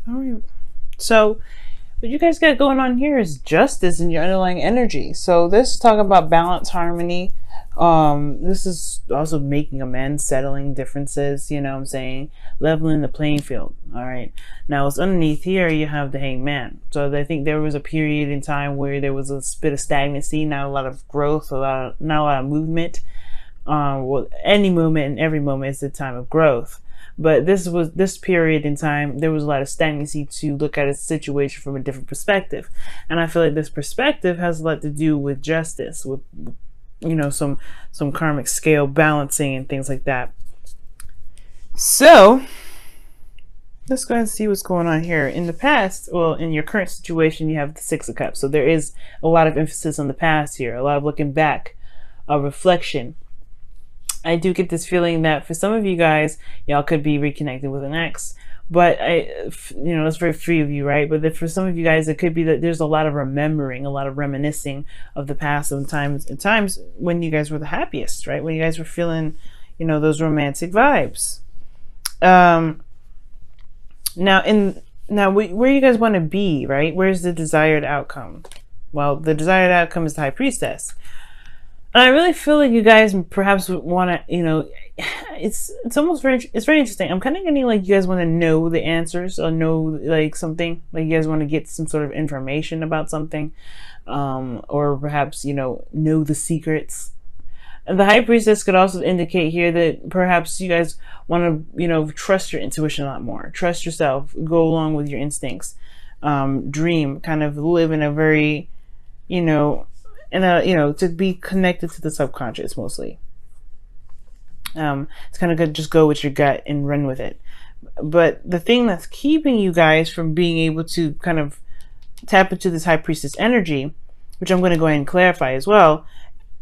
All right. So what you guys got going on here is justice in your underlying energy. So this is talking about balance, harmony. This is also making amends, settling differences, you know what I'm saying? Leveling the playing field. All right. Now what's underneath here, you have the Hangman. So I think there was a period in time where there was a bit of stagnancy, not a lot of growth, not a lot of movement. Well, any moment and every moment is the time of growth. But this period in time, there was a lot of stagnancy to look at a situation from a different perspective. And I feel like this perspective has a lot to do with justice, with some karmic scale balancing and things like that. So let's go ahead and see what's going on here. In the past, well, in your current situation, you have the Six of Cups. So there is a lot of emphasis on the past here, a lot of looking back, a reflection. I do get this feeling that for some of you guys, y'all could be reconnecting with an ex. But that's very free of you, right? But for some of you guys, it could be that there's a lot of remembering, a lot of reminiscing of the past, and times when you guys were the happiest, right? When you guys were feeling, those romantic vibes. Now where you guys want to be, right? Where's the desired outcome? Well, the desired outcome is the High Priestess. And I really feel like you guys perhaps want to, it's very interesting. I'm kind of getting like you guys want to know the answers or know like something, like you guys want to get some sort of information about something, or perhaps, know the secrets. And the High Priestess could also indicate here that perhaps you guys want to, trust your intuition a lot more, trust yourself, go along with your instincts, dream, kind of live in a very, to be connected to the subconscious mostly. It's kind of good, just go with your gut and run with it. But the thing that's keeping you guys from being able to kind of tap into this High Priestess energy, which I'm going to go ahead and clarify as well,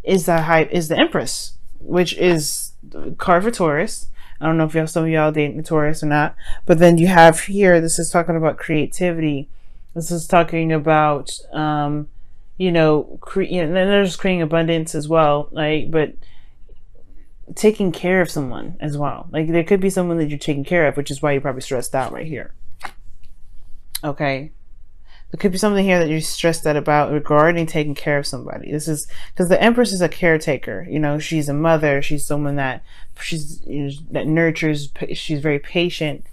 is the Empress, which is card for Taurus. I don't know if some of y'all dating the Taurus or not, but then you have here, this is talking about creativity. This is talking about and there's creating abundance as well, like, but taking care of someone as well. Like there could be someone that you're taking care of, which is why you're probably stressed out right here. Okay. There could be something here that you're stressed out about regarding taking care of somebody. This is because the Empress is a caretaker. She's a mother. She's someone that that nurtures. She's very patient.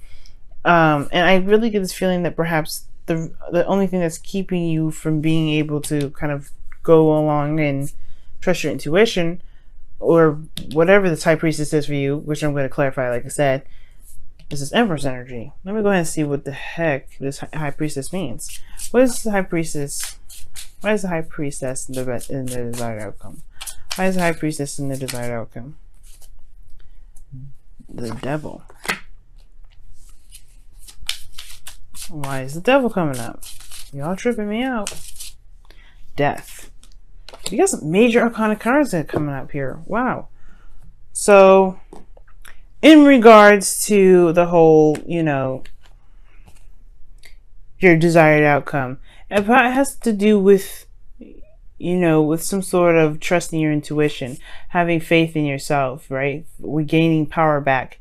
And I really get this feeling that perhaps the only thing that's keeping you from being able to kind of go along and trust your intuition, or whatever the High Priestess is for you, which I'm going to clarify, like I said, this is Empress energy. Let me go ahead and see what the heck this High Priestess means. What is the High Priestess? Why is the High Priestess in the desired outcome? Why is the High Priestess in the desired outcome? The Devil. Why is the Devil coming up? Y'all tripping me out. Death. You got some major arcana cards that are coming up here. Wow. So, in regards to the whole, your desired outcome, it has to do with, with some sort of trusting your intuition, having faith in yourself, right? Regaining power back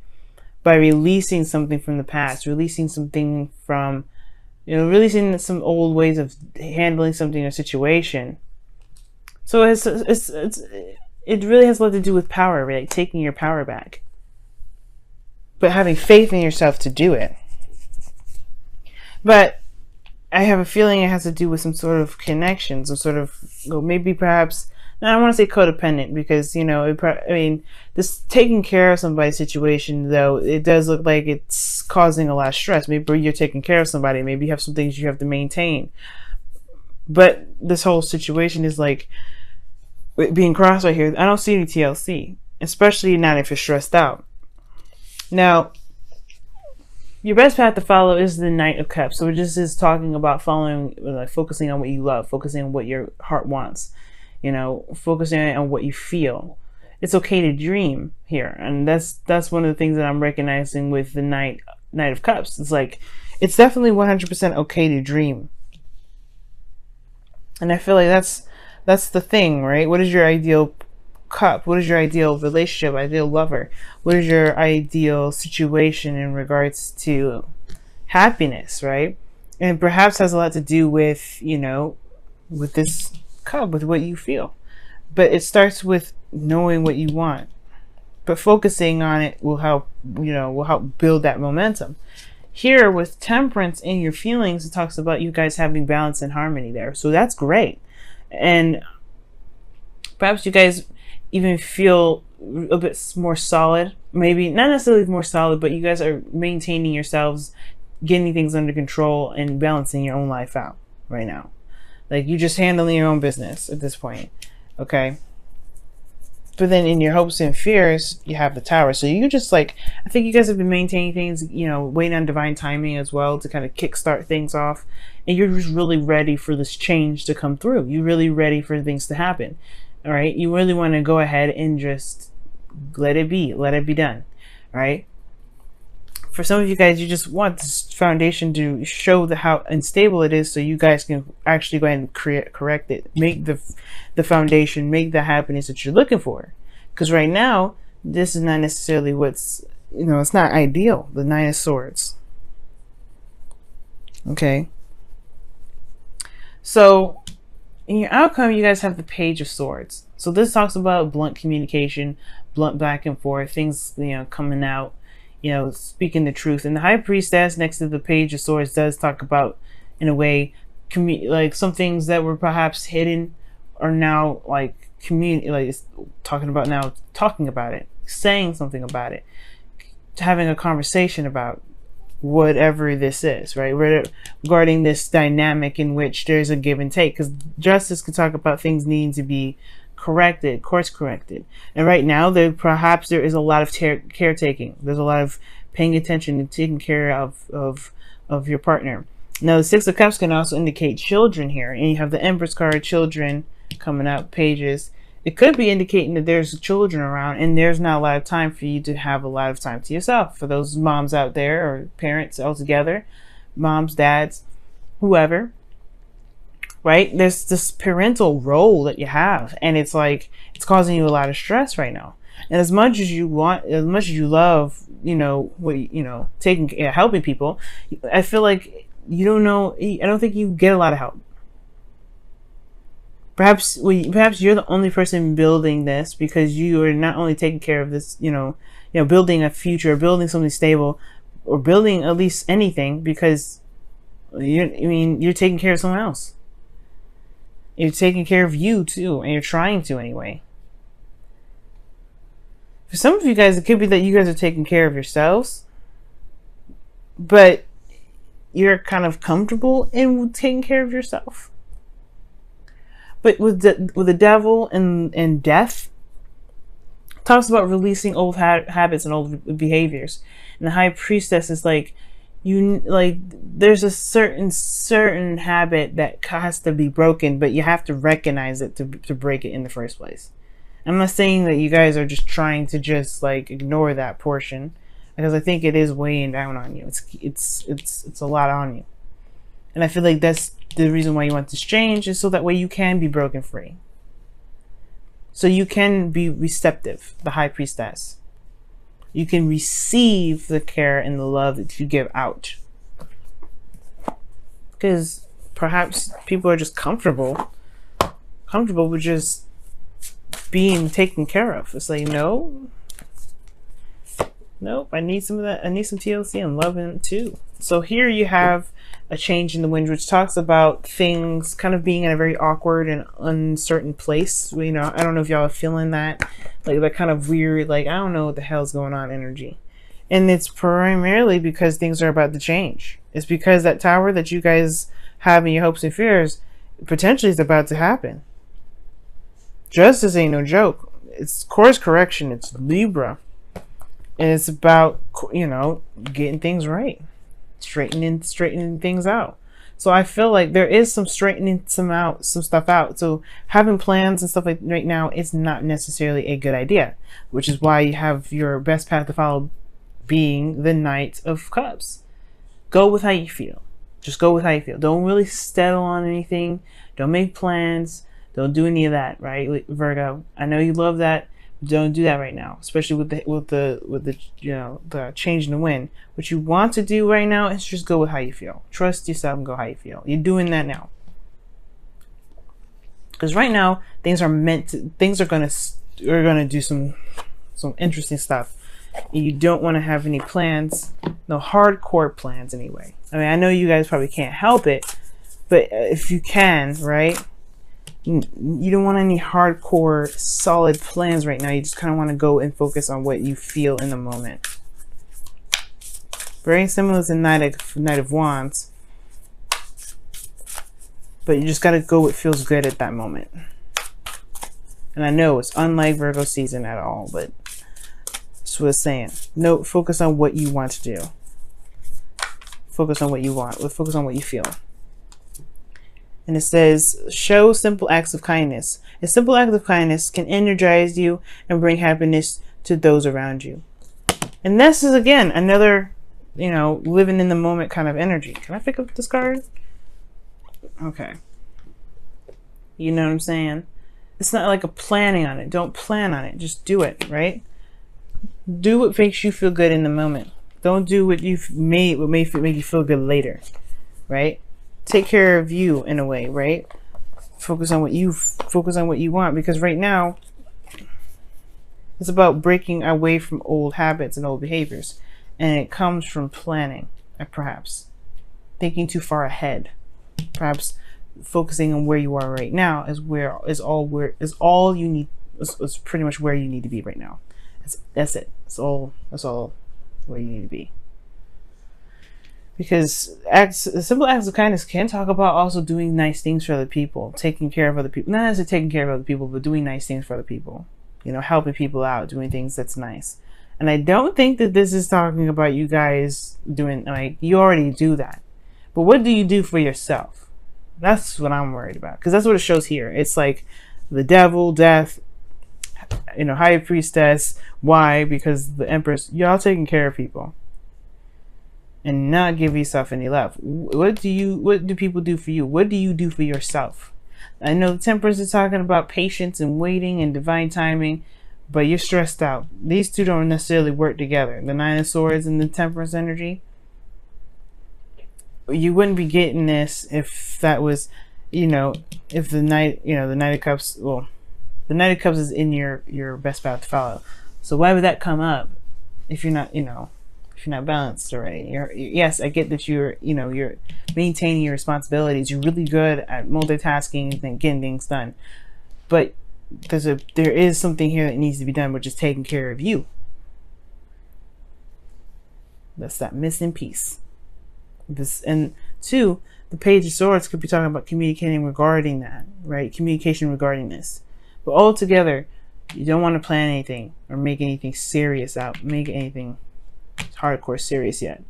by releasing something from the past, releasing something from, releasing some old ways of handling something or situation. So it really has a lot to do with power, right? Taking your power back, but having faith in yourself to do it. But I have a feeling it has to do with some sort of connection, some sort of, maybe perhaps, I don't want to say codependent, because, this taking care of somebody's situation, though, it does look like it's causing a lot of stress. Maybe you're taking care of somebody. Maybe you have some things you have to maintain. But this whole situation is like, being crossed right here, I don't see any TLC, especially not if you're stressed out. Now, your best path to follow is the Knight of Cups. So this is talking about following, like focusing on what you love, focusing on what your heart wants, focusing on what you feel. It's okay to dream here, and that's one of the things that I'm recognizing with the Knight of Cups. It's like, it's definitely 100% okay to dream, and I feel like that's the thing, right? What is your ideal cup? What is your ideal relationship, ideal lover? What is your ideal situation in regards to, happiness, right? And perhaps has a lot to do with, you know, with this cup, with what you feel. But it starts with knowing what you want. But focusing on it will help, you know, will help build that momentum. Here with temperance in your feelings, it talks about you guys having balance and harmony there. So that's great. And perhaps you guys even feel a bit more solid. Maybe not necessarily more solid, but you guys are maintaining yourselves, getting things under control and balancing your own life out right now. Like you just handling your own business at this point. Okay. But then in your hopes and fears, you have the Tower. So you just like, I think you guys have been maintaining things, you know, waiting on divine timing as well to kind of kickstart things off. And you're just really ready for this change to come through. You're really ready for things to happen. All right. You really want to go ahead and just let it be done. All right. For some of you guys, you just want this foundation to show how unstable it is so you guys can actually go ahead and correct it. Make the foundation, make the happiness that you're looking for. Because right now, this is not necessarily what's, you know, it's not ideal. The Nine of Swords. Okay. So, in your outcome, you guys have the Page of Swords. So this talks about blunt communication, blunt back and forth, things, you know, coming out, you know, speaking the truth. And the High Priestess next to the Page of Swords does talk about, in a way, like some things that were perhaps hidden are now like talking about it, saying something about it, having a conversation about whatever this is, right? Regarding this dynamic in which there's a give and take, because justice can talk about things needing to be corrected, course corrected. And right now there is a lot of caretaking. There's a lot of paying attention and taking care of your partner. Now the Six of Cups can also indicate children here, and you have the Empress card, children coming up, pages. It could be indicating that there's children around and there's not a lot of time for you to have a lot of time to yourself. For those moms out there or parents altogether, moms, dads, whoever, right? There's this parental role that you have, and it's like it's causing you a lot of stress right now. And as much as you want, as much as you love, you know, helping people, I feel like I don't think you get a lot of help. Perhaps you're the only person building this because you are not only taking care of this, building a future, building something stable, or building at least anything because you're taking care of someone else. You're taking care of you too, and you're trying to anyway. For some of you guys, it could be that you guys are taking care of yourselves, but you're kind of comfortable in taking care of yourself. But with the devil and death, talks about releasing old habits and old behaviors. And the High Priestess is like, there's a certain habit that has to be broken, but you have to recognize it to break it in the first place. I'm not saying that you guys are just trying to just like ignore that portion, because I think it is weighing down on you. It's a lot on you. And I feel like that's the reason why you want this change, is so that way you can be broken free. So you can be receptive, the High Priestess. You can receive the care and the love that you give out. Because perhaps people are just comfortable with just being taken care of. It's like, nope, I need some of that. I need some TLC and loving too. So here you have a change in the wind, which talks about things kind of being in a very awkward and uncertain place. I don't know if y'all are feeling that, like that kind of weird, like, I don't know what the hell's going on energy. And it's primarily because things are about to change. It's because that tower that you guys have in your hopes and fears potentially is about to happen. Justice ain't no joke. It's course correction. It's Libra. And it's about, getting things right. Straightening things out. So I feel like there is some straightening some stuff out. So having plans and stuff like right now is not necessarily a good idea, which is why you have your best path to follow being the Knight of Cups. Go with how you feel. Just go with how you feel. Don't really settle on anything. Don't make plans. Don't do any of that, right, Virgo? I know you love that, Don't do that right now, especially with the the change in the wind. What you want to do right now is just go with how you feel. Trust yourself and go how you feel. You're doing that now. Because right now things are gonna do some interesting stuff. You don't want to have any plans, no hardcore plans anyway. I mean, I know you guys probably can't help it, but if you can, right? You don't want any hardcore solid plans right now. You just kind of want to go and focus on what you feel in the moment. Very similar to Knight of Wands, but you just got to go what feels good at that moment. And I know it's unlike Virgo season at all, but that's what it's saying. No, focus on what you want to do. Focus on what you want. Focus on what you feel. And it says, show simple acts of kindness. A simple act of kindness can energize you and bring happiness to those around you. And this is, again, another, living in the moment kind of energy. Can I pick up this card? Okay. You know what I'm saying? It's not like a planning on it. Don't plan on it. Just do it, right? Do what makes you feel good in the moment. Don't do what may make you feel good later, right? Take care of you in a way, right? Focus on what you want, because right now it's about breaking away from old habits and old behaviors, and it comes from planning, perhaps thinking too far ahead, perhaps focusing on where you are right now is all you need. Is pretty much where you need to be right now. That's it. That's all where you need to be. Because simple acts of kindness can talk about also doing nice things for other people, taking care of other people. Not necessarily taking care of other people, but doing nice things for other people. Helping people out, doing things that's nice. And I don't think that this is talking about you guys doing, you already do that. But what do you do for yourself? That's what I'm worried about. Because that's what it shows here. It's like the devil, death, high priestess. Why? Because the empress, y'all taking care of people. And not give yourself any love. What do people do for you? What do you do for yourself? I know the Temperance is talking about patience and waiting and divine timing, but you're stressed out. These two don't necessarily work together. The Nine of Swords and the Temperance energy. You wouldn't be getting this if that was, if the Knight, the Knight of Cups. Well, the Knight of Cups is in your best path to follow. So why would that come up if you're not, if you're not balanced already? Yes, I get that you're maintaining your responsibilities. You're really good at multitasking and getting things done. But there is something here that needs to be done, which is taking care of you. That's that missing piece. And two, the Page of Swords could be talking about communicating regarding that, right? Communication regarding this. But altogether, you don't want to plan anything or make anything serious make anything hardcore serious yet.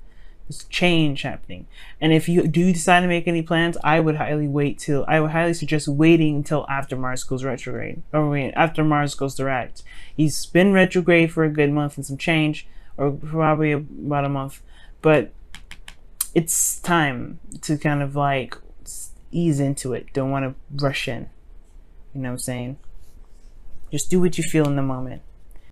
There's change happening. And if you do decide to make any plans, I would highly suggest waiting until after Mars goes retrograde. After Mars goes direct. He's been retrograde for a good month and some change, or probably about a month. But it's time to kind of ease into it. Don't want to rush in. You know what I'm saying? Just do what you feel in the moment.